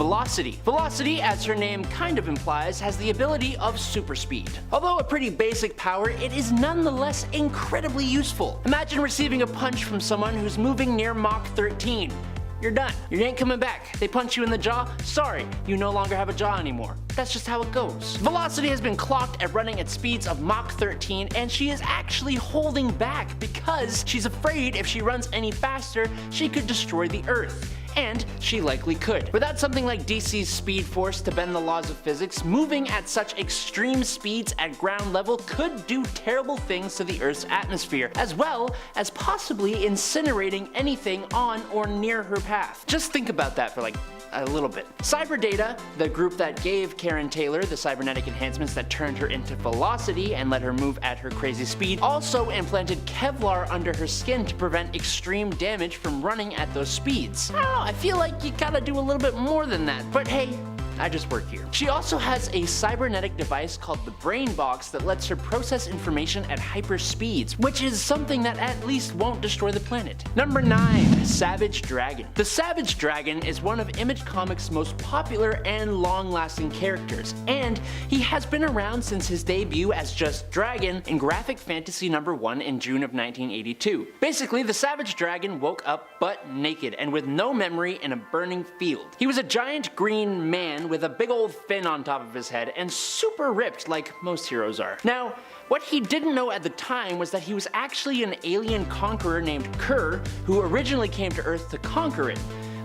Velocity. Velocity, as her name kind of implies, has the ability of super speed. Although a pretty basic power, it is nonetheless incredibly useful. Imagine receiving a punch from someone who's moving near Mach 13. You're done. You ain't coming back. They punch you in the jaw, sorry, you no longer have a jaw anymore. That's just how it goes. Velocity has been clocked at running at speeds of Mach 13, and she is actually holding back because she's afraid if she runs any faster, she could destroy the Earth. And she likely could. Without something like DC's speed force to bend the laws of physics, moving at such extreme speeds at ground level could do terrible things to the Earth's atmosphere, as well as possibly incinerating anything on or near her path. Just think about that for like a little bit. Cyberdata, the group that gave Karen Taylor the cybernetic enhancements that turned her into Velocity and let her move at her crazy speed, also implanted Kevlar under her skin to prevent extreme damage from running at those speeds. I don't know, I feel like you gotta do a little bit more than that, but hey, I just work here. She also has a cybernetic device called the Brain Box that lets her process information at hyper speeds, which is something that at least won't destroy the planet. Number 9. Savage Dragon. The Savage Dragon is one of Image Comics' most popular and long-lasting characters, and he has been around since his debut as just Dragon in Graphic Fantasy #1 in June of 1982. Basically, the Savage Dragon woke up butt naked and with no memory in a burning field. He was a giant green man with a big old fin on top of his head and super ripped like most heroes are. Now, what he didn't know at the time was that he was actually an alien conqueror named KURR who originally came to Earth to conquer it,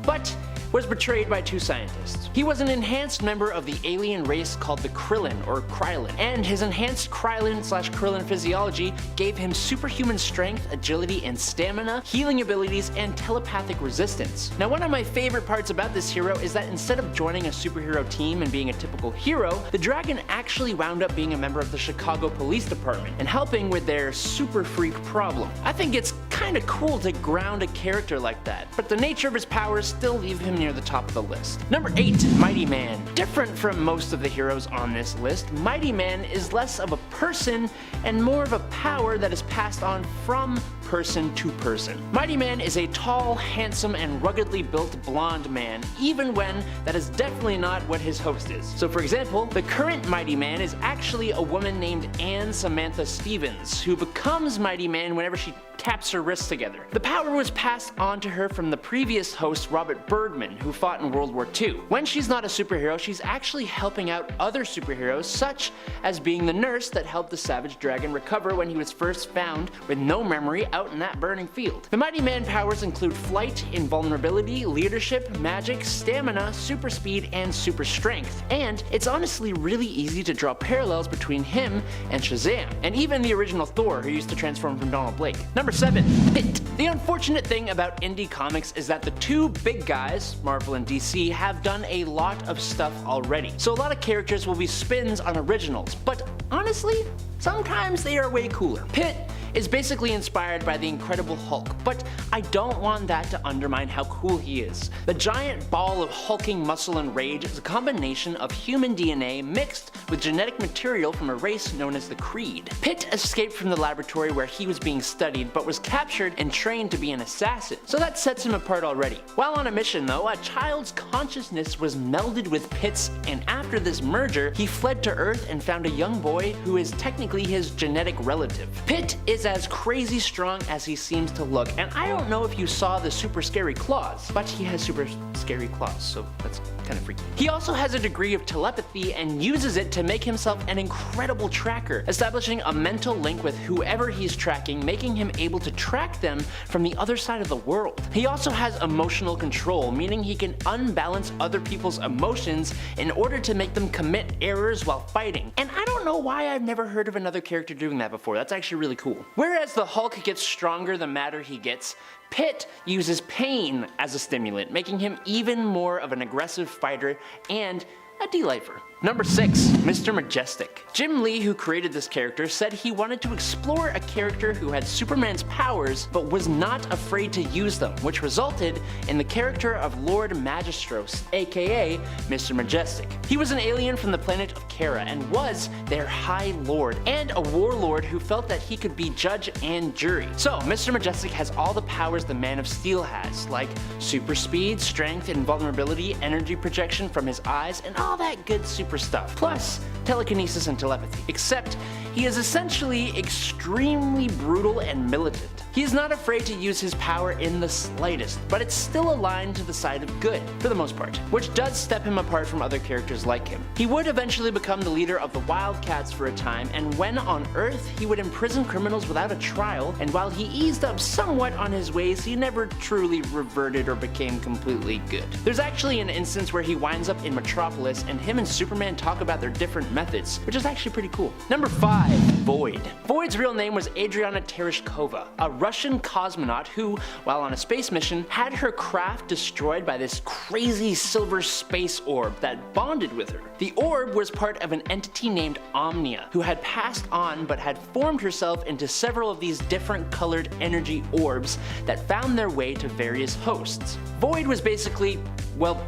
but was betrayed by 2 scientists. He was an enhanced member of the alien race called the Krillin, or Krylin, and his enhanced Krylin/Krillin physiology gave him superhuman strength, agility, and stamina, healing abilities, and telepathic resistance. Now, one of my favorite parts about this hero is that instead of joining a superhero team and being a typical hero, the Dragon actually wound up being a member of the Chicago Police Department and helping with their super freak problem. I think it's kinda cool to ground a character like that, but the nature of his powers still leave him near the top of the list. Number 8. Mighty Man. Different from most of the heroes on this list, Mighty Man is less of a person and more of a power that is passed on from person to person. Mighty Man is a tall, handsome, and ruggedly built blonde man, even when that is definitely not what his host is. So for example, the current Mighty Man is actually a woman named Anne Samantha Stevens, who becomes Mighty Man whenever she taps her wrists together. The power was passed on to her from the previous host Robert Bergman, who fought in World War II. When she's not a superhero, she's actually helping out other superheroes, such as being the nurse that helped the Savage Dragon recover when he was first found with no memory out in that burning field. The Mighty Man powers include flight, invulnerability, leadership, magic, stamina, super speed, and super strength. And it's honestly really easy to draw parallels between him and Shazam, and even the original Thor, who used to transform from Donald Blake. Number 7. Pit. The unfortunate thing about indie comics is that the 2 big guys, Marvel and DC, have done a lot of stuff already. So a lot of characters will be spins on originals, but honestly, sometimes they are way cooler. Pit is basically inspired by the Incredible Hulk, but I don't want that to undermine how cool he is. The giant ball of hulking muscle and rage is a combination of human DNA mixed with genetic material from a race known as the Creed. Pit escaped from the laboratory where he was being studied, but was captured and trained to be an assassin, so that sets him apart already. While on a mission though, a child's consciousness was melded with Pit's, and after this merger, he fled to Earth and found a young boy who is technically his genetic relative. Pit is as crazy strong as he seems to look, and I don't know if you saw the super scary claws, but he has super scary claws, so that's kind of freaky. He also has a degree of telepathy and uses it to make himself an incredible tracker, establishing a mental link with whoever he's tracking, making him able to track them from the other side of the world. He also has emotional control, meaning he can unbalance other people's emotions in order to make them commit errors while fighting. And I don't know why I've never heard of another character doing that before. That's actually really cool. Whereas the Hulk gets stronger the madder he gets, Pit uses pain as a stimulant, making him even more of an aggressive fighter and a D-lifer. Number 6. Mr. Majestic. Jim Lee, who created this character, said he wanted to explore a character who had Superman's powers but was not afraid to use them, which resulted in the character of Lord Magistros, aka Mr. Majestic. He was an alien from the planet of Kara and was their High Lord, and a warlord who felt that he could be judge and jury. So Mr. Majestic has all the powers the Man of Steel has, like super speed, strength, invulnerability, energy projection from his eyes, and all that good super stuff, plus telekinesis and telepathy, except he is essentially extremely brutal and militant. He is not afraid to use his power in the slightest, but it's still aligned to the side of good, for the most part, which does step him apart from other characters like him. He would eventually become the leader of the Wildcats for a time, and when on Earth, he would imprison criminals without a trial, and while he eased up somewhat on his ways, he never truly reverted or became completely good. There's actually an instance where he winds up in Metropolis, and him and Superman talk about their different methods, which is actually pretty cool. Number 5. Void. Void's real name was Adriana Tereshkova, a Russian cosmonaut who, while on a space mission, had her craft destroyed by this crazy silver space orb that bonded with her. The orb was part of an entity named Omnia, who had passed on but had formed herself into several of these different colored energy orbs that found their way to various hosts. Void was basically, well,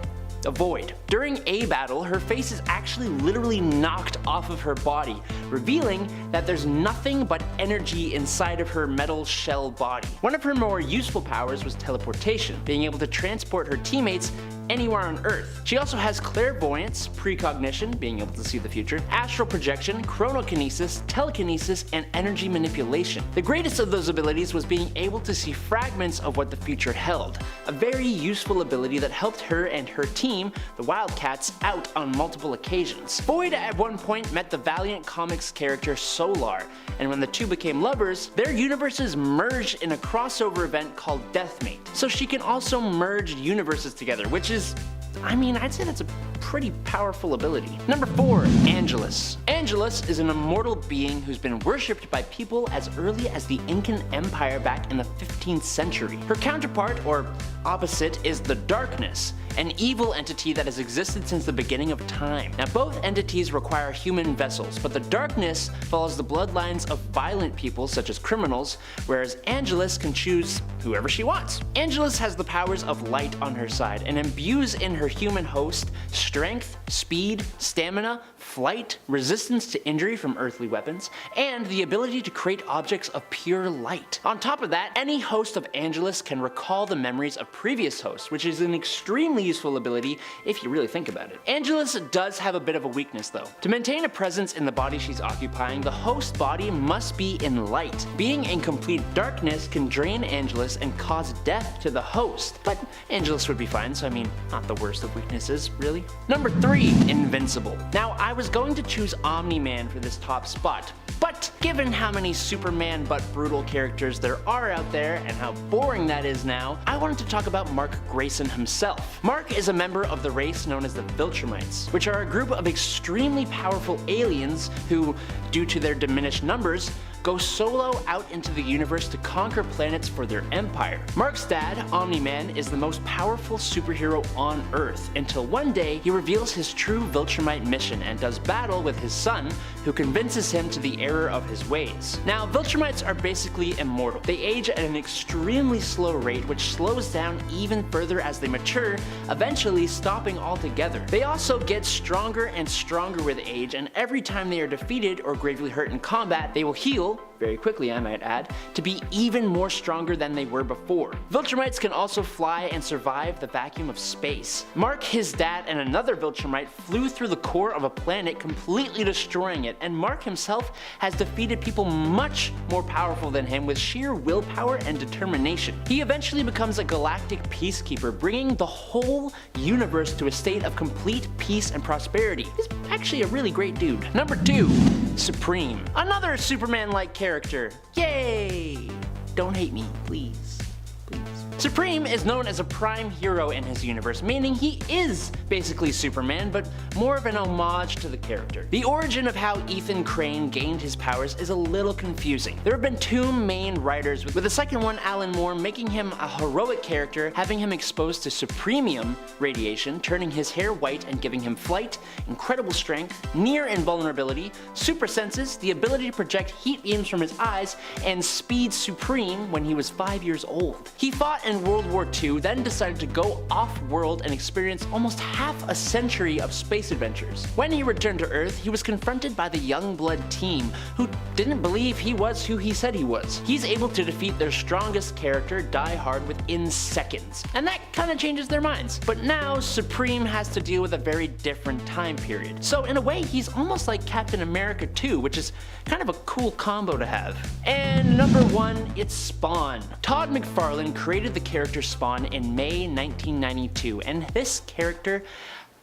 a void. During a battle, her face is actually literally knocked off of her body, revealing that there's nothing but energy inside of her metal shell body. One of her more useful powers was teleportation, being able to transport her teammates anywhere on Earth. She also has clairvoyance, precognition, being able to see the future, astral projection, chronokinesis, telekinesis, and energy manipulation. The greatest of those abilities was being able to see fragments of what the future held, a very useful ability that helped her and her team, the Wildcats, out on multiple occasions. Void at one point met the Valiant Comics character Solar, and when the two became lovers, their universes merged in a crossover event called Deathmate. So she can also merge universes together, which is, I mean, I'd say that's a pretty powerful ability. Number 4. Angelus. Angelus is an immortal being who's been worshipped by people as early as the Incan Empire back in the 15th century. Her counterpart, or opposite, is the Darkness, an evil entity that has existed since the beginning of time. Now, both entities require human vessels, but the Darkness follows the bloodlines of violent people such as criminals, whereas Angelus can choose whoever she wants. Angelus has the powers of light on her side and imbues in her human host strength, speed, stamina, flight, resistance to injury from earthly weapons, and the ability to create objects of pure light. On top of that, any host of Angelus can recall the memories of previous hosts, which is an extremely useful ability if you really think about it. Angelus does have a bit of a weakness though. To maintain a presence in the body she's occupying, the host body must be in light. Being in complete darkness can drain Angelus and cause death to the host, but Angelus would be fine, so I mean, not the worst of weaknesses, really. Number 3. Invincible. Now, I was going to choose Omni-Man for this top spot, but given how many Superman but brutal characters there are out there and how boring that is now, I wanted to talk about Mark Grayson himself. Mark is a member of the race known as the Viltrumites, which are a group of extremely powerful aliens who, due to their diminished numbers, go solo out into the universe to conquer planets for their empire. Mark's dad, Omni-Man, is the most powerful superhero on Earth, until one day he reveals his true Viltrumite mission and does battle with his son, who convinces him to the error of his ways. Now, Viltrumites are basically immortal. They age at an extremely slow rate, which slows down even further as they mature, eventually stopping altogether. They also get stronger and stronger with age, and every time they are defeated or gravely hurt in combat, they will heal, very quickly I might add, to be even more stronger than they were before. Viltrumites can also fly and survive the vacuum of space. Mark, his dad, and another Viltrumite flew through the core of a planet, completely destroying it, and Mark himself has defeated people much more powerful than him with sheer willpower and determination. He eventually becomes a galactic peacekeeper, bringing the whole universe to a state of complete peace and prosperity. He's actually a really great dude. Number 2. Supreme. Another Superman-like character. Yay! Don't hate me, please. Please. Supreme is known as a prime hero in his universe, meaning he is basically Superman, but more of an homage to the character. The origin of how Ethan Crane gained his powers is a little confusing. There have been two main writers, with the second one, Alan Moore, making him a heroic character, having him exposed to supremium radiation, turning his hair white and giving him flight, incredible strength, near invulnerability, super senses, the ability to project heat beams from his eyes, and speed supreme when he was 5 years old. He fought in World War II, then decided to go off-world and experience almost half a century of space adventures. When he returned to Earth, he was confronted by the Youngblood team, who didn't believe he was who he said he was. He's able to defeat their strongest character, Die Hard, within seconds, and that kinda changes their minds. But now, Supreme has to deal with a very different time period. So in a way, he's almost like Captain America 2, which is kind of a cool combo to have. And number 1, it's Spawn. Todd McFarlane created the character Spawn in May 1992, and this character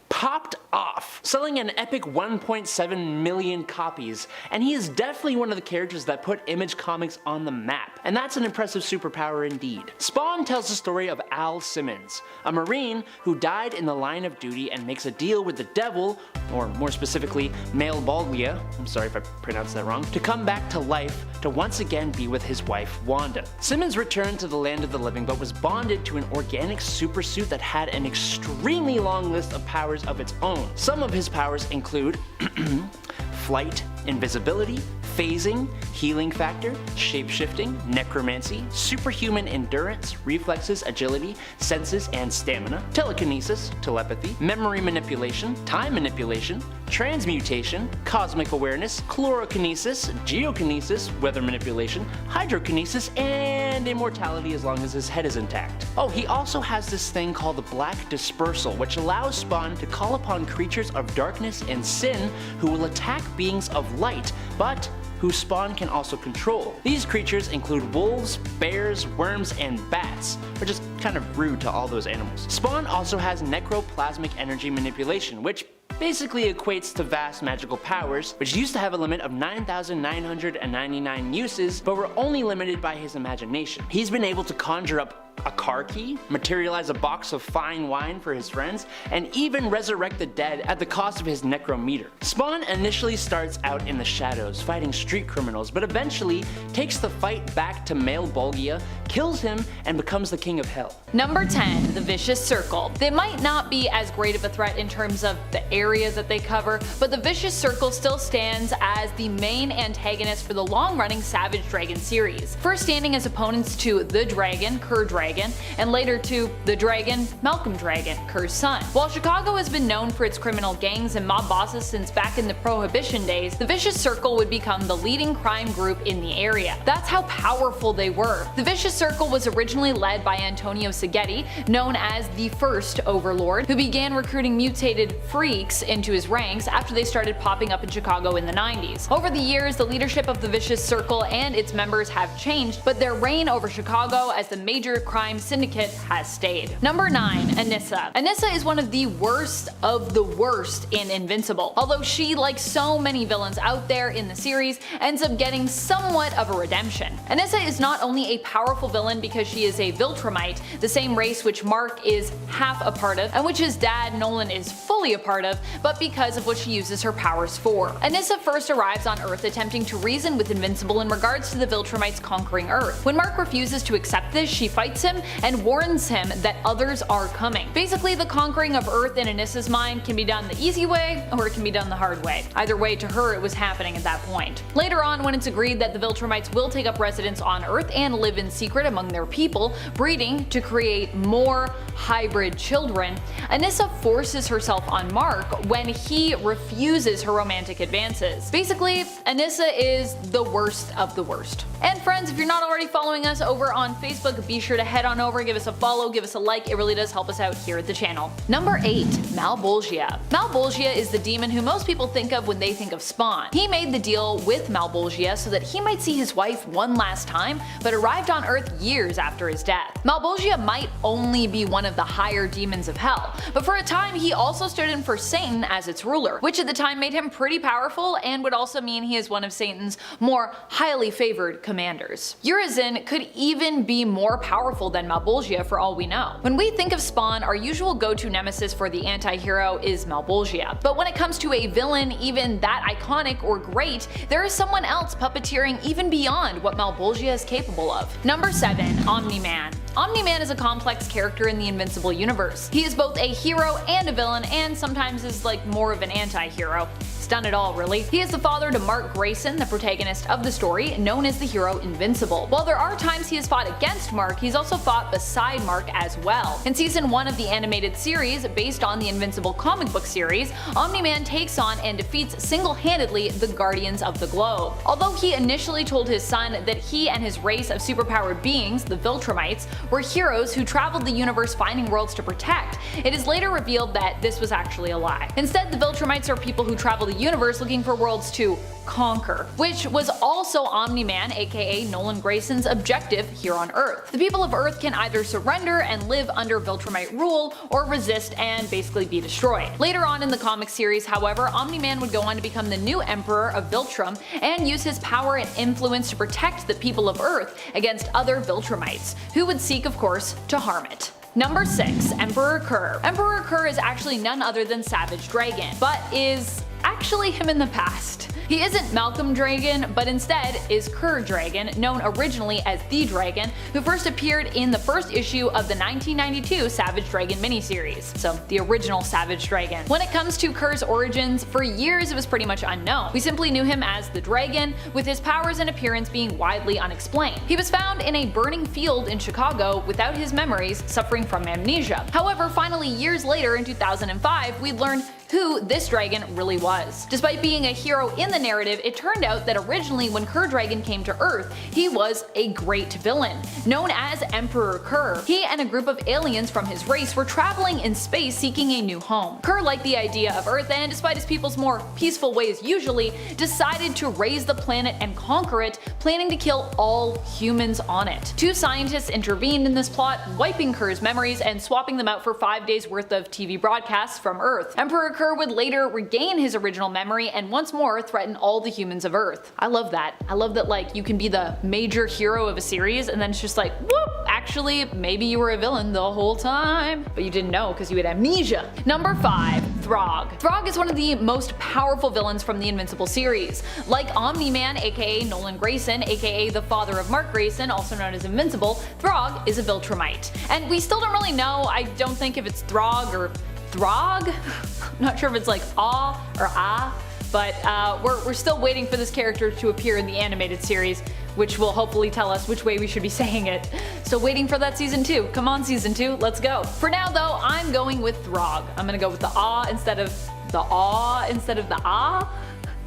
popped off, selling an epic 1.7 million copies, and he is definitely one of the characters that put Image Comics on the map, and that's an impressive superpower indeed. Spawn tells the story of Al Simmons, a Marine who died in the line of duty and makes a deal with the devil, or more specifically, Male Bolgia, I'm sorry if I pronounced that wrong, to come back to life to once again be with his wife Wanda. Simmons returned to the land of the living but was bonded to an organic supersuit that had an extremely long list of powers of its own. Some of his powers include flight, invisibility, phasing, healing factor, shapeshifting, necromancy, superhuman endurance, reflexes, agility, senses, and stamina, telekinesis, telepathy, memory manipulation, time manipulation, transmutation, cosmic awareness, chlorokinesis, geokinesis, weather manipulation, hydrokinesis, and immortality as long as his head is intact. Oh, he also has this thing called the Black Dispersal, which allows Spawn to call upon creatures of darkness and sin who will attack beings of light, but who Spawn can also control. These creatures include wolves, bears, worms, and bats, which is kind of rude to all those animals. Spawn also has necroplasmic energy manipulation, which basically equates to vast magical powers, which used to have a limit of 9,999 uses, but were only limited by his imagination. He's been able to conjure up a car key, materialize a box of fine wine for his friends, and even resurrect the dead at the cost of his necrometer. Spawn initially starts out in the shadows, fighting street criminals, but eventually takes the fight back to Male Bolgia, kills him, and becomes the king of hell. Number 10, the Vicious Circle. They might not be as great of a threat in terms of the areas that they cover, but the Vicious Circle still stands as the main antagonist for the long-running Savage Dragon series, first standing as opponents to the Dragon, KURR Dragon, and later to the Dragon, Malcolm Dragon, KURR's son. While Chicago has been known for its criminal gangs and mob bosses since back in the Prohibition days, the Vicious Circle would become the leading crime group in the area. That's how powerful they were. The Vicious Circle was originally led by Antonio Seghetti, known as the First Overlord, who began recruiting mutated freaks into his ranks after they started popping up in Chicago in the 90s. Over the years, the leadership of the Vicious Circle and its members have changed, but their reign over Chicago as the major crime syndicate has stayed. Number 9, ANISSA. ANISSA is one of the worst in Invincible, although she, like so many villains out there in the series, ends up getting somewhat of a redemption. ANISSA is not only a powerful villain because she is a Viltrumite, the same race which Mark is half a part of, and which his dad Nolan is fully a part of, but because of what she uses her powers for. ANISSA first arrives on Earth attempting to reason with Invincible in regards to the Viltrumites conquering Earth. When Mark refuses to accept this, she fights him and warns him that others are coming. Basically, the conquering of Earth in ANISSA's mind can be done the easy way, or it can be done the hard way. Either way, to her, it was happening at that point. Later on, when it's agreed that the Viltrumites will take up residence on Earth and live in secret among their people, breeding to create more hybrid children, ANISSA forces herself on Mark when he refuses her romantic advances. Basically, ANISSA is the worst of the worst. And friends, if you're not already following us over on Facebook, be sure to head on over, give us a follow, give us a like, it really does help us out here at the channel. Number 8, Malebolgia. Malebolgia is the demon who most people think of when they think of Spawn. He made the deal with Malebolgia so that he might see his wife one last time, but arrived on Earth years after his death. Malebolgia might only be one of the higher demons of hell, but for a time he also stood in for Satan as its ruler, which at the time made him pretty powerful and would also mean he is one of Satan's more highly favored commanders. Urizen could even be more powerful powerful than Malebolgia for all we know. When we think of Spawn, our usual go-to nemesis for the anti-hero is Malebolgia. But when it comes to a villain even that iconic or great, there is someone else puppeteering even beyond what Malebolgia is capable of. Number 7. Omni-Man. Omni-Man is a complex character in the Invincible universe. He is both a hero and a villain, and sometimes is like more of an anti-hero. He's done it all, really. He is the father to Mark Grayson, the protagonist of the story, known as the hero Invincible. While there are times he has fought against Mark, he's also fought beside Mark as well. In season 1 of the animated series, based on the Invincible comic book series, Omni-Man takes on and defeats single-handedly the Guardians of the Globe. Although he initially told his son that he and his race of superpowered beings, the Viltrumites, were heroes who traveled the universe finding worlds to protect, it is later revealed that this was actually a lie. Instead, the Viltrumites are people who travel the universe looking for worlds to conquer, which was also Omni-Man, aka Nolan Grayson's, objective here on Earth. The people of Earth can either surrender and live under Viltrumite rule, or resist and basically be destroyed. Later on in the comic series, however, Omni-Man would go on to become the new Emperor of Viltrum and use his power and influence to protect the people of Earth against other Viltrumites, who would seek, of course, to harm it. Number 6. Emperor KURR. Emperor KURR is actually none other than Savage Dragon, but is actually him in the past. He isn't Malcolm Dragon, but instead is KURR Dragon, known originally as The Dragon, who first appeared in the first issue of the 1992 Savage Dragon miniseries, so the original Savage Dragon. When it comes to KURR's origins, for years it was pretty much unknown. We simply knew him as the Dragon, with his powers and appearance being widely unexplained. He was found in a burning field in Chicago without his memories, suffering from amnesia. However, finally years later in 2005, we learned who this dragon really was. Despite being a hero in the narrative, it turned out that originally when KURR Dragon came to Earth, he was a great villain, known as Emperor KURR. He and a group of aliens from his race were traveling in space seeking a new home. KURR liked the idea of Earth and, despite his people's more peaceful ways usually, decided to raise the planet and conquer it, planning to kill all humans on it. 2 scientists intervened in this plot, wiping KURR's memories and swapping them out for 5 days worth of TV broadcasts from Earth. Emperor KURR would later regain his original memory and once more threaten all the humans of Earth. I love that. I love that, like, you can be the major hero of a series and then it's just like, whoop, actually maybe you were a villain the whole time, but you didn't know because you had amnesia. Number 5. Throg. Throg is one of the most powerful villains from the Invincible series. Like Omni-Man, aka Nolan Grayson, aka the father of Mark Grayson, also known as Invincible, Throg is a Viltrumite. And we still don't really know, I don't think, if it's Throg or Throg? I'm not sure if it's like ah or ah, but we're still waiting for this character to appear in the animated series, which will hopefully tell us which way we should be saying it. So waiting for that season 2. Come on season 2, let's go. For now though, I'm going with Throg. I'm gonna go with the ah instead of the ah.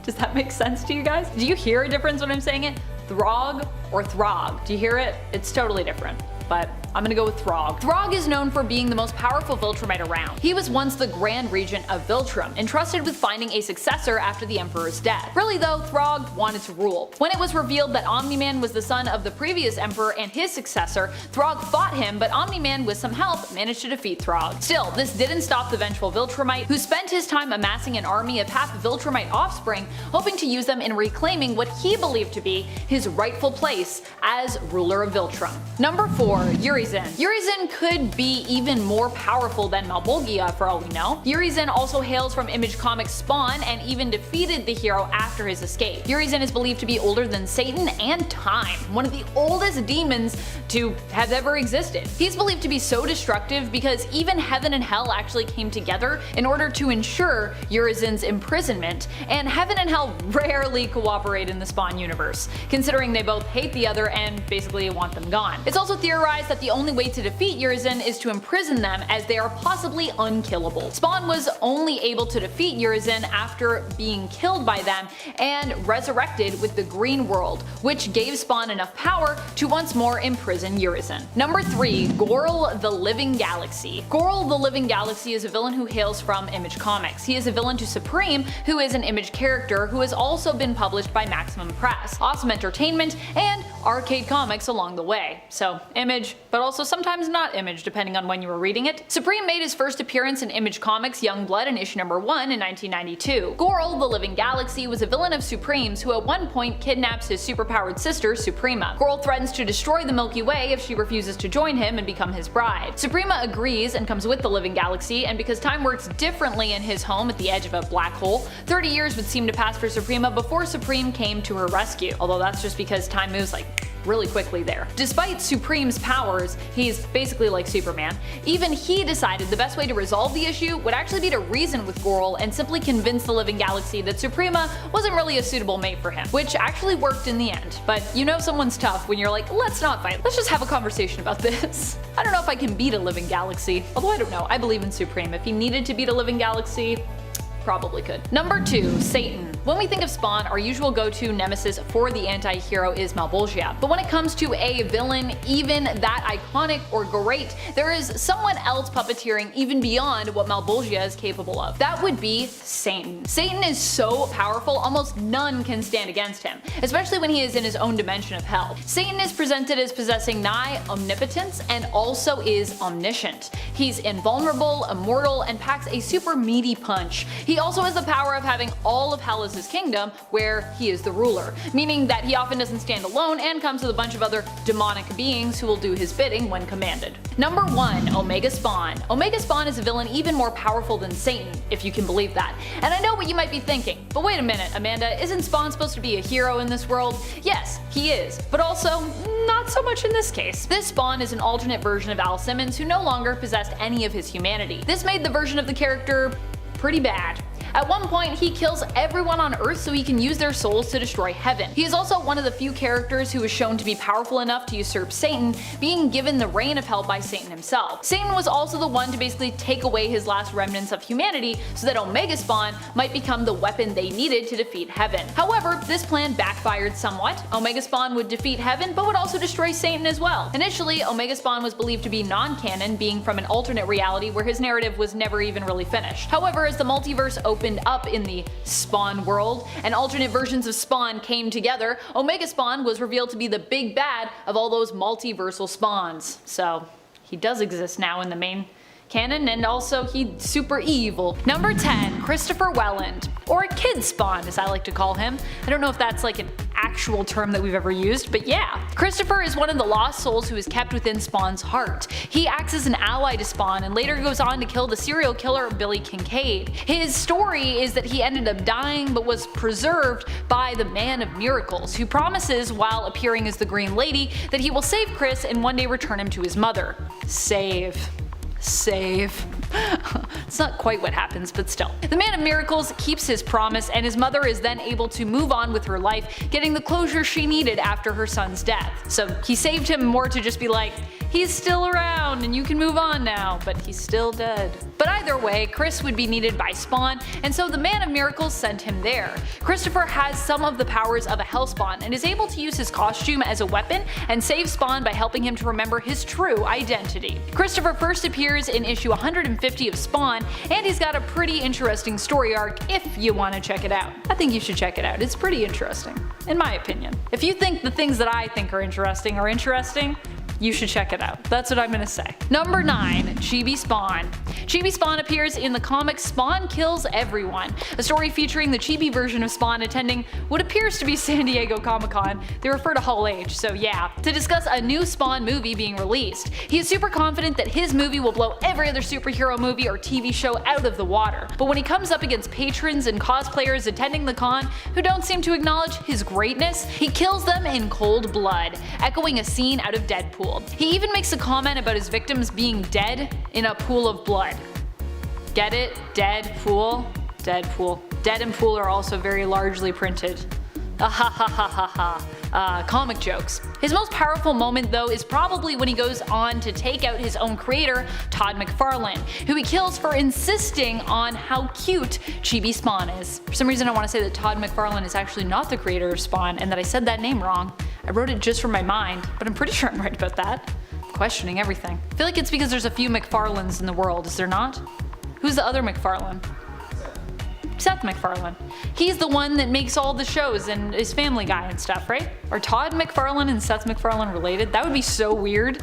Does that make sense to you guys? Do you hear a difference when I'm saying it? Throg or Throg? Do you hear it? It's totally different, but I'm gonna go with Throg. Throg is known for being the most powerful Viltrumite around. He was once the Grand Regent of Viltrum, entrusted with finding a successor after the Emperor's death. Really though, Throg wanted to rule. When it was revealed that Omni-Man was the son of the previous Emperor and his successor, Throg fought him, but Omni-Man with some help managed to defeat Throg. Still, this didn't stop the vengeful Viltrumite, who spent his time amassing an army of half Viltrumite offspring, hoping to use them in reclaiming what he believed to be his rightful place as ruler of Viltrum. Number 4. Urizen. Urizen could be even more powerful than Malebolgia for all we know. Urizen also hails from Image Comics' Spawn and even defeated the hero after his escape. Urizen is believed to be older than Satan and Time, one of the oldest demons to have ever existed. He's believed to be so destructive because even Heaven and Hell actually came together in order to ensure Urizen's imprisonment, and Heaven and Hell rarely cooperate in the Spawn universe, considering they both hate the other and basically want them gone. It's also theorized that the only way to defeat Urizen is to imprison them, as they are possibly unkillable. Spawn was only able to defeat Urizen after being killed by them and resurrected with the Green World, which gave Spawn enough power to once more imprison Urizen. Number 3. Gorl the Living Galaxy. Gorl the Living Galaxy is a villain who hails from Image Comics. He is a villain to Supreme, who is an Image character who has also been published by Maximum Press, Awesome Entertainment, and Arcade Comics along the way. So Image, but also sometimes not Image depending on when you were reading it. Supreme made his first appearance in Image Comics Youngblood in issue number 1 in 1992. Gorl, the Living Galaxy, was a villain of Supreme's who at one point kidnaps his superpowered sister, Suprema. Gorl threatens to destroy the Milky Way if she refuses to join him and become his bride. Suprema agrees and comes with the Living Galaxy, and because time works differently in his home at the edge of a black hole, 30 years would seem to pass for Suprema before Supreme came to her rescue, although that's just because time moves like really quickly there. Despite Supreme's powers, he's basically like Superman, even he decided the best way to resolve the issue would actually be to reason with Gorl and simply convince the Living Galaxy that Suprema wasn't really a suitable mate for him, which actually worked in the end. But you know someone's tough when you're like, let's not fight, let's just have a conversation about this. I don't know if I can beat a Living Galaxy, although I don't know, I believe in Supreme. If he needed to beat a Living Galaxy, probably could. Number 2, Satan. When we think of Spawn, our usual go-to nemesis for the anti-hero is Malebolgia. But when it comes to a villain, even that iconic or great, there is someone else puppeteering even beyond what Malebolgia is capable of. That would be Satan. Satan is so powerful, almost none can stand against him, especially when he is in his own dimension of hell. Satan is presented as possessing nigh omnipotence and also is omniscient. He's invulnerable, immortal, and packs a super meaty punch. He also has the power of having all of hell as his kingdom, where he is the ruler, meaning that he often doesn't stand alone and comes with a bunch of other demonic beings who will do his bidding when commanded. Number 1, Omega Spawn. Omega Spawn is a villain even more powerful than Satan, if you can believe that. And I know what you might be thinking, but wait a minute, Amanda, isn't Spawn supposed to be a hero in this world? Yes, he is, but also not so much in this case. This Spawn is an alternate version of Al Simmons who no longer possessed any of his humanity. This made the version of the character pretty bad. At one point, he kills everyone on Earth so he can use their souls to destroy heaven. He is also one of the few characters who is shown to be powerful enough to usurp Satan, being given the reign of hell by Satan himself. Satan was also the one to basically take away his last remnants of humanity so that Omega Spawn might become the weapon they needed to defeat heaven. However, this plan backfired somewhat. Omega Spawn would defeat heaven but would also destroy Satan as well. Initially, Omega Spawn was believed to be non-canon, being from an alternate reality where his narrative was never even really finished. However, as the multiverse opened up in the Spawn world and alternate versions of Spawn came together, Omega Spawn was revealed to be the big bad of all those multiversal spawns. So he does exist now in the main canon, and also he's super evil. Number 10, Christopher Welland, or Kid Spawn as I like to call him. I don't know if that's like an actual term that we've ever used, but yeah. Christopher is one of the lost souls who is kept within Spawn's heart. He acts as an ally to Spawn and later goes on to kill the serial killer Billy Kincaid. His story is that he ended up dying but was preserved by the Man of Miracles, who promises while appearing as the Green Lady that he will save Chris and one day return him to his mother. Save. It's not quite what happens, but still. The Man of Miracles keeps his promise, and his mother is then able to move on with her life, getting the closure she needed after her son's death. So he saved him more to just be like, he's still around and you can move on now, but he's still dead. But either way, Chris would be needed by Spawn, and so the Man of Miracles sent him there. Christopher has some of the powers of a HELLSPAWN and is able to use his costume as a weapon and save Spawn by helping him to remember his true identity. Christopher first appears in issue 150 of Spawn, and he's got a pretty interesting story arc if you want to check it out. I think you should check it out, it's pretty interesting, in my opinion. If you think the things that I think are interesting, you should check it out. That's what I'm gonna say. Number 9, Chibi Spawn. Chibi Spawn appears in the comic Spawn Kills Everyone, a story featuring the Chibi version of Spawn attending what appears to be San Diego Comic-Con. They refer to Hall H, so yeah, to discuss a new Spawn movie being released. He is super confident that his movie will blow every other superhero movie or TV show out of the water. But when he comes up against patrons and cosplayers attending the con who don't seem to acknowledge his greatness, he kills them in cold blood, echoing a scene out of Deadpool. He even makes a comment about his victims being dead in a pool of blood. Get it? Dead pool? Deadpool. Dead and pool are also very largely printed. Comic jokes. His most powerful moment though is probably when he goes on to take out his own creator, Todd McFarlane, who he kills for insisting on how cute Chibi Spawn is. For some reason I want to say that Todd McFarlane is actually not the creator of Spawn and that I said that name wrong. I wrote it just from my mind, but I'm pretty sure I'm right about that. I'm questioning everything. I feel like it's because there's a few McFarlanes in the world, is there not? Who's the other McFarlane? Seth MacFarlane. He's the one that makes all the shows and is Family Guy and stuff, right? Are Todd McFarlane and Seth MacFarlane related? That would be so weird.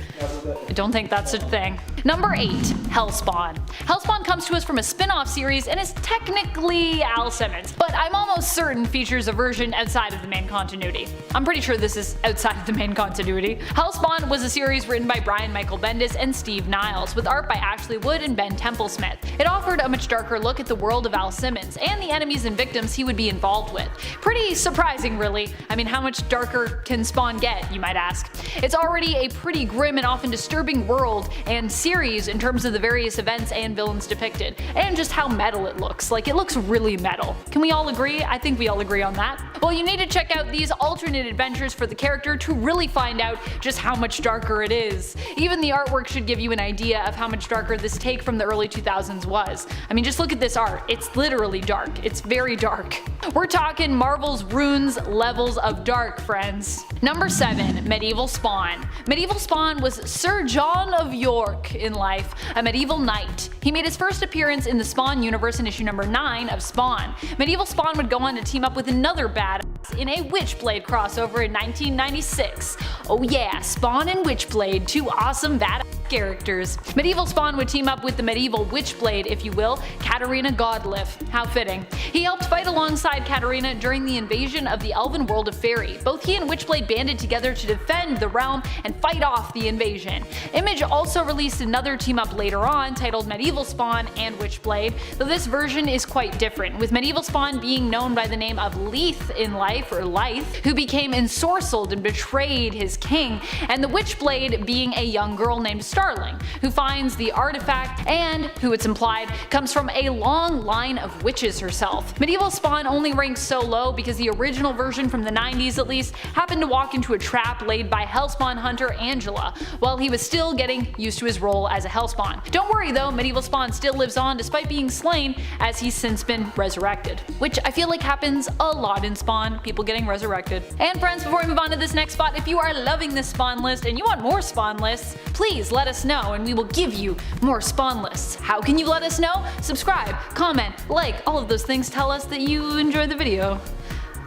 I don't think that's a thing. Number 8. HELLSPAWN. HELLSPAWN comes to us from a spin-off series and is technically Al Simmons, but I'm almost certain features a version outside of the main continuity. I'm pretty sure this is outside of the main continuity. HELLSPAWN was a series written by Brian Michael Bendis and Steve Niles, with art by Ashley Wood and Ben Templesmith. It offered a much darker look at the world of Al Simmons and the enemies and victims he would be involved with. Pretty surprising, really. I mean, how much darker can Spawn get, you might ask? It's already a pretty grim and often disturbing world and series in terms of the various events and villains depicted, and just how metal it looks. Like, it looks really metal. Can we all agree? I think we all agree on that. Well, you need to check out these alternate adventures for the character to really find out just how much darker it is. Even the artwork should give you an idea of how much darker this take from the early 2000s was. I mean, just look at this art. It's literally dark. It's very dark. We're talking Marvel's Runes levels of dark, friends. Number 7. Medieval Spawn. Medieval Spawn was Sir John of York in life, a medieval knight. He made his first appearance in the Spawn universe in issue number 9 of Spawn. Medieval Spawn would go on to team up with another badass in a Witchblade crossover in 1996. Oh yeah, Spawn and Witchblade, two awesome badass characters. Medieval Spawn would team up with the medieval Witchblade, if you will, Katarina Godliff. How fitting. He helped fight alongside Katarina during the invasion of the elven world of Fairy. Both he and Witchblade banded together to defend the realm and fight off the invasion. Image also released another team up later on titled Medieval Spawn and Witchblade, though this version is quite different, with Medieval Spawn being known by the name of Leith in life, or Lythe, who became ensorcelled and betrayed his king, and the Witchblade being a young girl named Starling, who finds the artifact and, who it's implied, comes from a long line of witches herself. Medieval Spawn only ranks so low because the original version from the 90s at least happened to walk into a trap laid by HELLSPAWN hunter Angela, while he was still getting used to his role as a HELLSPAWN. Don't worry though, Medieval Spawn still lives on despite being slain, as he's since been resurrected. Which I feel like happens a lot in Spawn, people getting resurrected. And friends, before we move on to this next spot, if you are loving this Spawn list and you want more Spawn lists, please let us know and we will give you more Spawn lists. How can you let us know? Subscribe, comment, like, all of those things tell us that you enjoyed the video.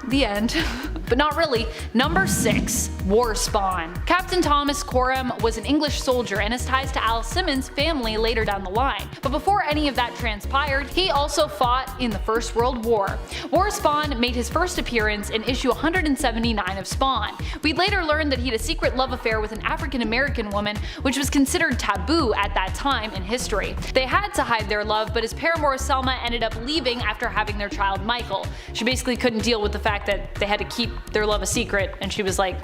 The end. But not really. Number 6. War Spawn. Captain Thomas Coram was an English soldier and has ties to Al Simmons' family later down the line. But before any of that transpired, he also fought in the First World War. War Spawn made his first appearance in issue 179 of Spawn. We'd later learned that he had a secret love affair with an African American woman, which was considered taboo at that time in history. They had to hide their love, but his paramour Selma ended up leaving after having their child Michael. She basically couldn't deal with the fact that they had to keep their love a secret, and she was like,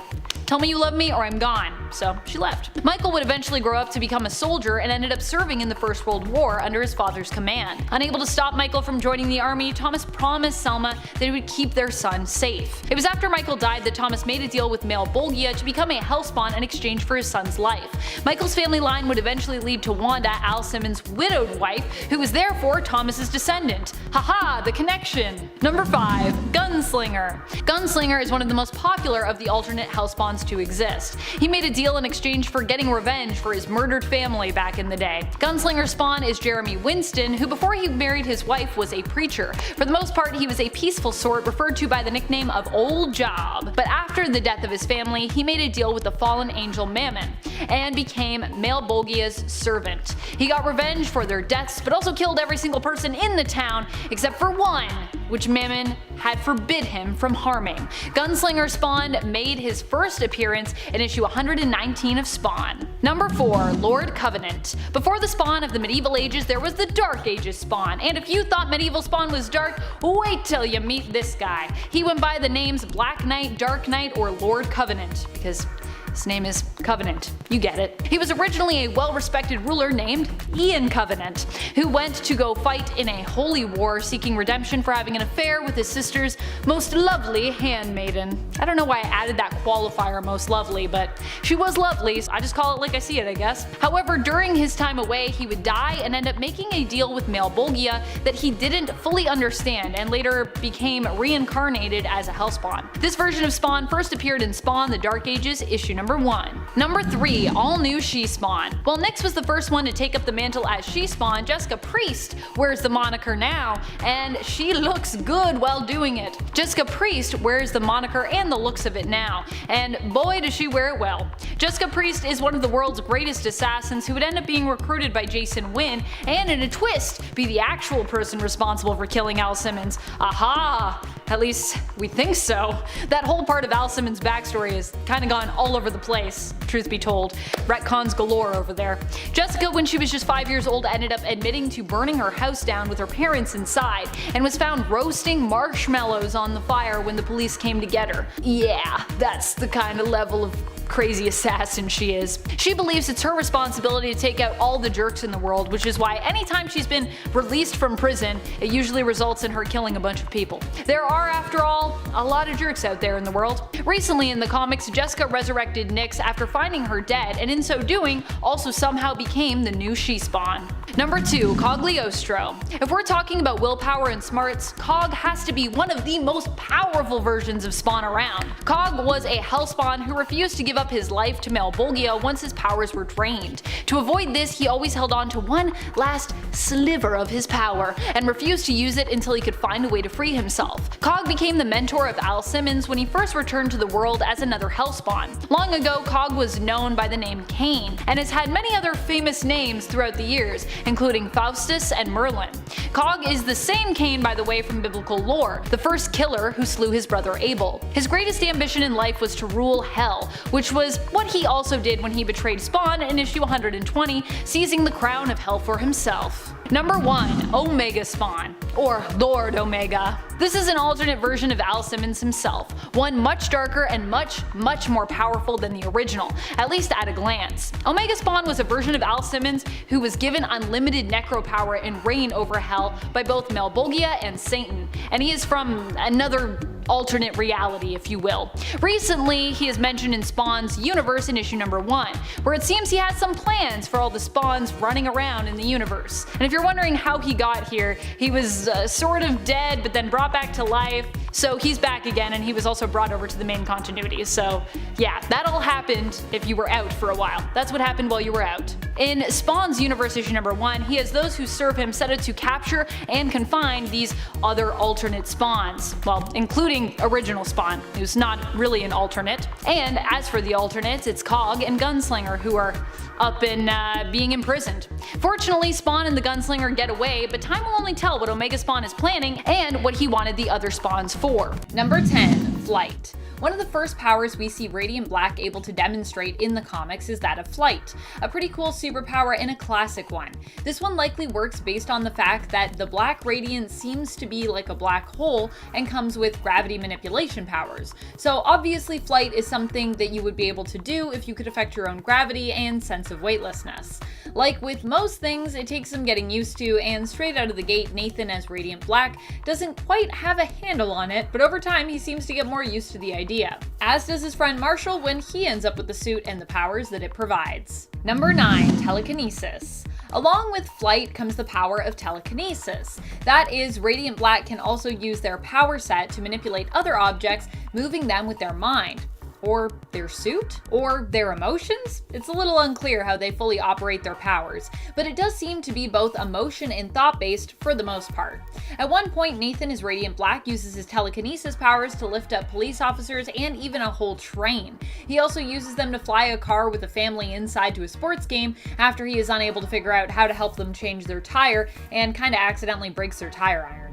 tell me you love me or I'm gone. So she left. Michael would eventually grow up to become a soldier and ended up serving in the First World War under his father's command. Unable to stop Michael from joining the army, Thomas promised Selma that he would keep their son safe. It was after Michael died that Thomas made a deal with Male Bolgia to become a HELLSPAWN in exchange for his son's life. Michael's family line would eventually lead to Wanda, Al Simmons' widowed wife, who was therefore Thomas's descendant. Haha, the connection! Number 5. Gunslinger. Gunslinger is one of the most popular of the alternate HELLSPAWNs to exist. He made a deal in exchange for getting revenge for his murdered family back in the day. Gunslinger Spawn is Jeremy Winston, who before he married his wife was a preacher. For the most part, he was a peaceful sort referred to by the nickname of Old Job. But after the death of his family, he made a deal with the fallen angel Mammon and became Male Bolgia's servant. He got revenge for their deaths, but also killed every single person in the town except for one, which Mammon had forbid him from harming. Gunslinger Spawn made his first appearance in issue 119 of Spawn. Number 4. Lord Covenant. Before the Spawn of the medieval ages, there was the Dark Ages Spawn, and if you thought medieval Spawn was dark, wait till you meet this guy. He went by the names Black Knight, Dark Knight, or Lord Covenant, because his name is Covenant. You get it. He was originally a well-respected ruler named Ian Covenant, who went to go fight in a holy war seeking redemption for having an affair with his sister's most lovely handmaiden. I don't know why I added that qualifier, most lovely, but she was lovely, so I just call it like I see it, I guess. However, during his time away, he would die and end up making a deal with Male Bolgia that he didn't fully understand and later became reincarnated as a HELLSPAWN. This version of Spawn first appeared in Spawn: The Dark Ages, issue number number 1. Number 3, all new She-Spawn. While Nyx was the first one to take up the mantle as She-Spawn, Jessica Priest wears the moniker now, and she looks good while doing it. Jessica Priest wears the moniker and the looks of it now, and boy does she wear it well. Jessica Priest is one of the world's greatest assassins who would end up being recruited by Jason Wynn, and in a twist, be the actual person responsible for killing Al Simmons. Aha! At least, we think so. That whole part of Al Simmons' backstory has kinda gone all over the place, truth be told. Retcons galore over there. Jessica, when she was just 5 years old, ended up admitting to burning her house down with her parents inside, and was found roasting marshmallows on the fire when the police came to get her. Yeah, that's the kind of level of crazy assassin she is. She believes it's her responsibility to take out all the jerks in the world, which is why anytime she's been released from prison, it usually results in her killing a bunch of people. There are, after all, a lot of jerks out there in the world. Recently in the comics, Jessica resurrected Nyx after finding her dead, and in so doing, also somehow became the new She-Spawn. Number 2, Cogliostro. If we're talking about willpower and smarts, Cog has to be one of the most powerful versions of Spawn around. Cog was a HELLSPAWN who refused to give up his life to Malbolgia once his powers were drained. To avoid this, he always held on to one last sliver of his power, and refused to use it until he could find a way to free himself. Cog became the mentor of Al Simmons when he first returned to the world as another HELLSPAWN. Long ago, Cog was known by the name Cain, and has had many other famous names throughout the years, including Faustus and Merlin. Cog is the same Cain, by the way, from biblical lore, the first killer who slew his brother Abel. His greatest ambition in life was to rule Hell, which was what he also did when he betrayed Spawn in issue 120, seizing the crown of Hell for himself. Number 1, Omega Spawn, or Lord Omega. This is an alternate version of Al Simmons himself, one much darker and much more powerful than the original, at least at a glance. Omega Spawn was a version of Al Simmons who was given unlimited necro power and reign over Hell by both Malbolgia and Satan, and he is from another alternate reality, if you will. Recently, he is mentioned in Spawn's universe in issue number 1, where it seems he has some plans for all the Spawns running around in the universe. And if you're wondering how he got here, he was sort of dead but then brought back to life, so he's back again, and he was also brought over to the main continuity. So yeah, that all happened if you were out for a while. That's what happened while you were out. In Spawn's universe issue number 1, he has those who serve him set out to capture and confine these other alternate Spawns, well, including original Spawn, who's not really an alternate. And as for the alternates, it's Cog and Gunslinger who are up and being imprisoned. Fortunately, Spawn and the Gunslinger get away, but time will only tell what Omega Spawn is planning and what he wanted the other Spawns for. Number 10, Flight. One of the first powers we see Radiant Black able to demonstrate in the comics is that of flight, a pretty cool superpower and a classic one. This one likely works based on the fact that the Black Radiant seems to be like a black hole and comes with gravity manipulation powers. So obviously flight is something that you would be able to do if you could affect your own gravity and sense of weightlessness. Like with most things, it takes some getting used to, and straight out of the gate, Nathan as Radiant Black doesn't quite have a handle on it, but over time he seems to get more used to the idea. As does his friend Marshall when he ends up with the suit and the powers that it provides. Number 9, Telekinesis. Along with flight comes the power of telekinesis. That is, Radiant Black can also use their power set to manipulate other objects, moving them with their mind. Or their suit? Or their emotions? It's a little unclear how they fully operate their powers, but it does seem to be both emotion and thought-based for the most part. At one point, Nathan as Radiant Black uses his telekinesis powers to lift up police officers and even a whole train. He also uses them to fly a car with a family inside to a sports game after he is unable to figure out how to help them change their tire and kinda accidentally breaks their tire iron.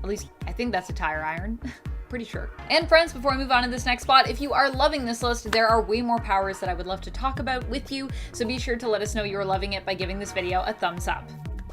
At least, I think that's a tire iron. Pretty sure. And friends, before I move on to this next spot, if you are loving this list, there are way more powers that I would love to talk about with you, so be sure to let us know you're loving it by giving this video a thumbs up.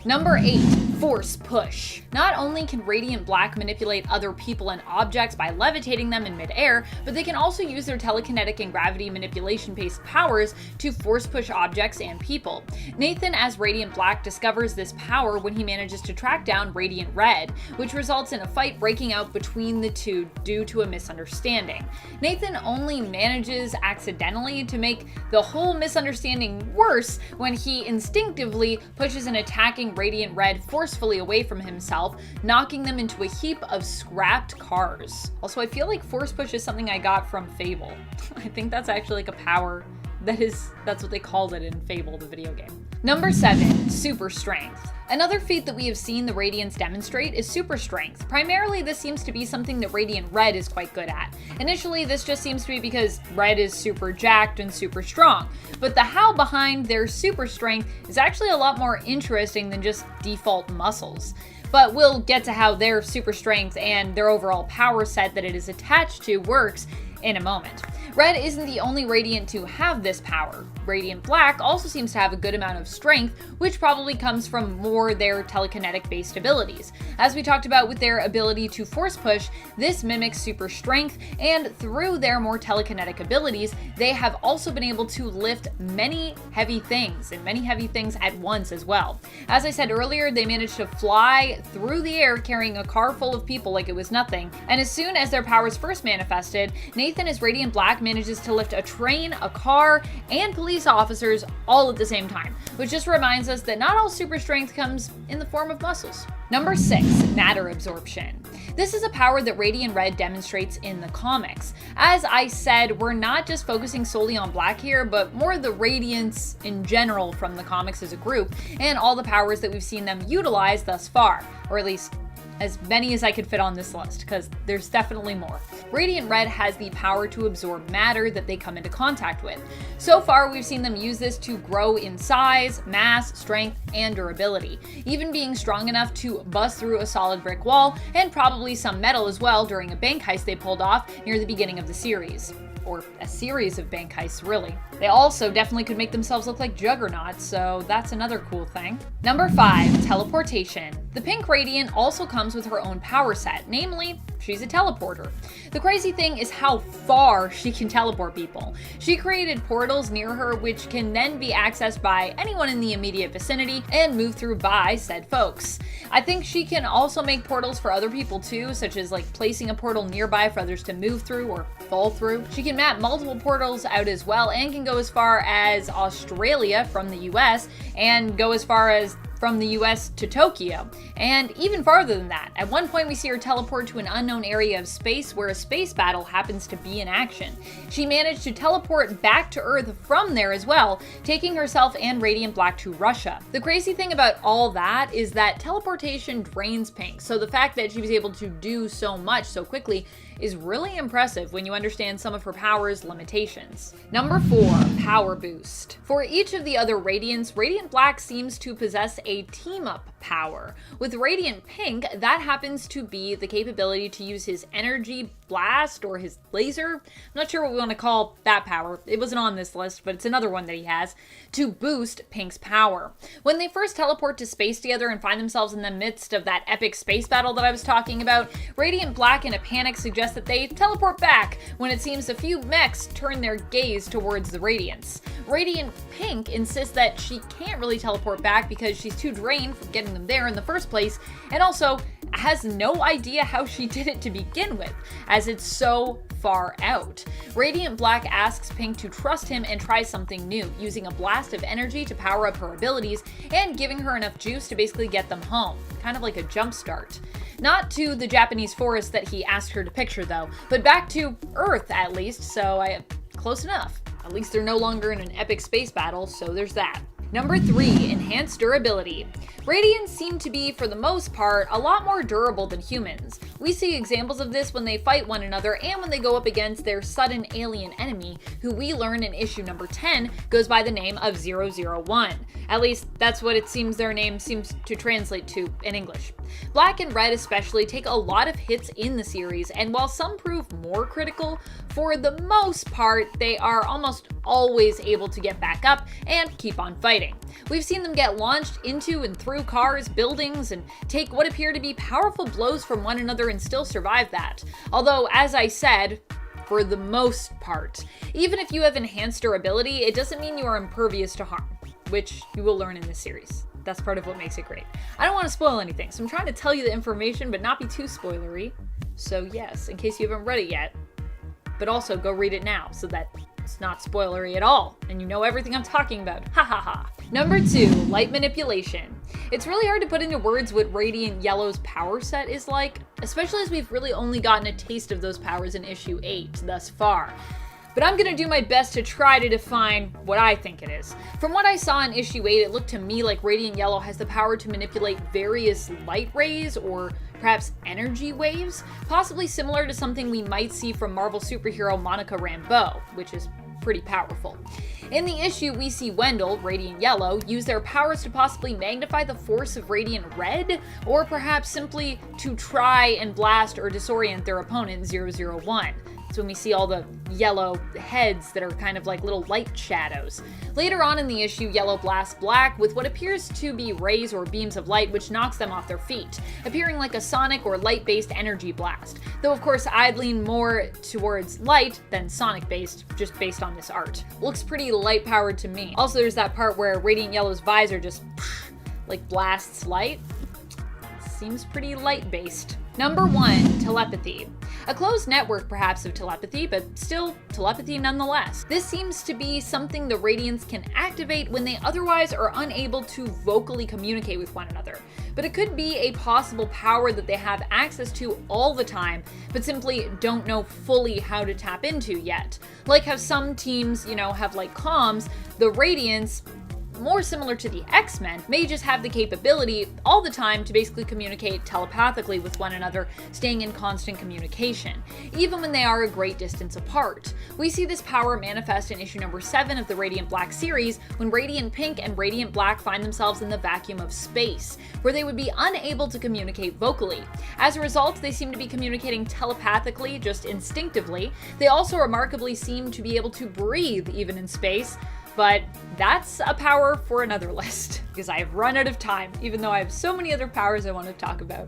Number 8, Force Push. Not only can Radiant Black manipulate other people and objects by levitating them in midair, but they can also use their telekinetic and gravity manipulation-based powers to force push objects and people. Nathan as Radiant Black discovers this power when he manages to track down Radiant Red, which results in a fight breaking out between the two due to a misunderstanding. Nathan only manages accidentally to make the whole misunderstanding worse when he instinctively pushes an attacking Radiant Red force forcefully away from himself, knocking them into a heap of scrapped cars. Also, I feel like force push is something I got from Fable. I think that's actually like a power that's what they called it in Fable, the video game. Number 7, super strength. Another feat that we have seen the Radiants demonstrate is super strength. Primarily, this seems to be something that Radiant Red is quite good at. Initially, this just seems to be because Red is super jacked and super strong, but the how behind their super strength is actually a lot more interesting than just default muscles. But we'll get to how their super strength and their overall power set that it is attached to works in a moment. Red isn't the only Radiant to have this power. Radiant Black also seems to have a good amount of strength, which probably comes from more their telekinetic-based abilities. As we talked about with their ability to force push, this mimics super strength, and through their more telekinetic abilities, they have also been able to lift many heavy things, and many heavy things at once as well. As I said earlier, they managed to fly through the air carrying a car full of people like it was nothing, and as soon as their powers first manifested, Nathan as Radiant Black manages to lift a train, a car, and police officers all at the same time, which just reminds us that not all super strength comes in the form of muscles. Number 6, matter absorption. This is a power that Radiant Red demonstrates in the comics. As I said, we're not just focusing solely on Black here, but more the Radiants in general from the comics as a group, and all the powers that we've seen them utilize thus far, or at least as many as I could fit on this list, because there's definitely more. Radiant Red has the power to absorb matter that they come into contact with. So far, we've seen them use this to grow in size, mass, strength, and durability, even being strong enough to bust through a solid brick wall, and probably some metal as well during a bank heist they pulled off near the beginning of the series. Or a series of bank heists, really. They also definitely could make themselves look like juggernauts, so that's another cool thing. Number 5, teleportation. The Pink Radiant also comes with her own power set, namely, she's a teleporter. The crazy thing is how far she can teleport people. She created portals near her which can then be accessed by anyone in the immediate vicinity and moved through by said folks. I think she can also make portals for other people too, such as like placing a portal nearby for others to move through or fall through. She can map multiple portals out as well and can go as far as Australia from the US and go as far as from the US to Tokyo, and even farther than that. At one point we see her teleport to an unknown area of space where a space battle happens to be in action. She managed to teleport back to Earth from there as well, taking herself and Radiant Black to Russia. The crazy thing about all that is that teleportation drains Pink, so the fact that she was able to do so much so quickly is really impressive when you understand some of her power's limitations. Number 4, power boost. For each of the other Radiants, Radiant Black seems to possess a team-up power. With Radiant Pink, that happens to be the capability to use his energy blast or his laser. I'm not sure what we want to call that power. It wasn't on this list, but it's another one that he has, to boost Pink's power. When they first teleport to space together and find themselves in the midst of that epic space battle that I was talking about, Radiant Black in a panic suggests that they teleport back when it seems a few mechs turn their gaze towards the Radiants. Radiant Pink insists that she can't really teleport back because she's too drained from getting them there in the first place, and also has no idea how she did it to begin with, as it's so far out. Radiant Black asks Pink to trust him and try something new, using a blast of energy to power up her abilities and giving her enough juice to basically get them home, kind of like a jump start. Not to the Japanese forest that he asked her to picture though, but back to Earth at least, so close enough. At least they're no longer in an epic space battle, so there's that. Number 3, enhanced durability. Radiants seem to be, for the most part, a lot more durable than humans. We see examples of this when they fight one another and when they go up against their sudden alien enemy, who we learn in issue number 10 goes by the name of 001. At least, that's what it seems their name seems to translate to in English. Black and Red especially take a lot of hits in the series, and while some prove more critical, for the most part, they are almost always able to get back up and keep on fighting. We've seen them get launched into and through cars, buildings, and take what appear to be powerful blows from one another and still survive that. Although, as I said, for the most part. Even if you have enhanced durability, it doesn't mean you are impervious to harm, which you will learn in this series. That's part of what makes it great. I don't want to spoil anything, so I'm trying to tell you the information but not be too spoilery. So yes, in case you haven't read it yet, but also go read it now so that it's not spoilery at all, and you know everything I'm talking about. Ha ha ha. Number 2, light manipulation. It's really hard to put into words what Radiant Yellow's power set is like, especially as we've really only gotten a taste of those powers in issue 8 thus far. But I'm gonna do my best to try to define what I think it is. From what I saw in issue 8, it looked to me like Radiant Yellow has the power to manipulate various light rays or perhaps energy waves, possibly similar to something we might see from Marvel superhero Monica Rambeau, which is pretty powerful. In the issue, we see Wendell, Radiant Yellow, use their powers to possibly magnify the force of Radiant Red, or perhaps simply to try and blast or disorient their opponent 001. That's when we see all the yellow heads that are kind of like little light shadows. Later on in the issue, Yellow blasts Black with what appears to be rays or beams of light which knocks them off their feet, appearing like a sonic or light-based energy blast. Though of course I'd lean more towards light than sonic-based, just based on this art. Looks pretty light-powered to me. Also there's that part where Radiant Yellow's visor just like blasts light. Seems pretty light-based. Number 1, telepathy. A closed network perhaps of telepathy, but still telepathy nonetheless. This seems to be something the Radiants can activate when they otherwise are unable to vocally communicate with one another. But it could be a possible power that they have access to all the time, but simply don't know fully how to tap into yet. Like how some teams, have like comms, the Radiants, more similar to the X-Men, may just have the capability all the time to basically communicate telepathically with one another, staying in constant communication, even when they are a great distance apart. We see this power manifest in issue number 7 of the Radiant Black series, when Radiant Pink and Radiant Black find themselves in the vacuum of space, where they would be unable to communicate vocally. As a result, they seem to be communicating telepathically, just instinctively. They also remarkably seem to be able to breathe even in space. But that's a power for another list, because I've run out of time, even though I have so many other powers I want to talk about.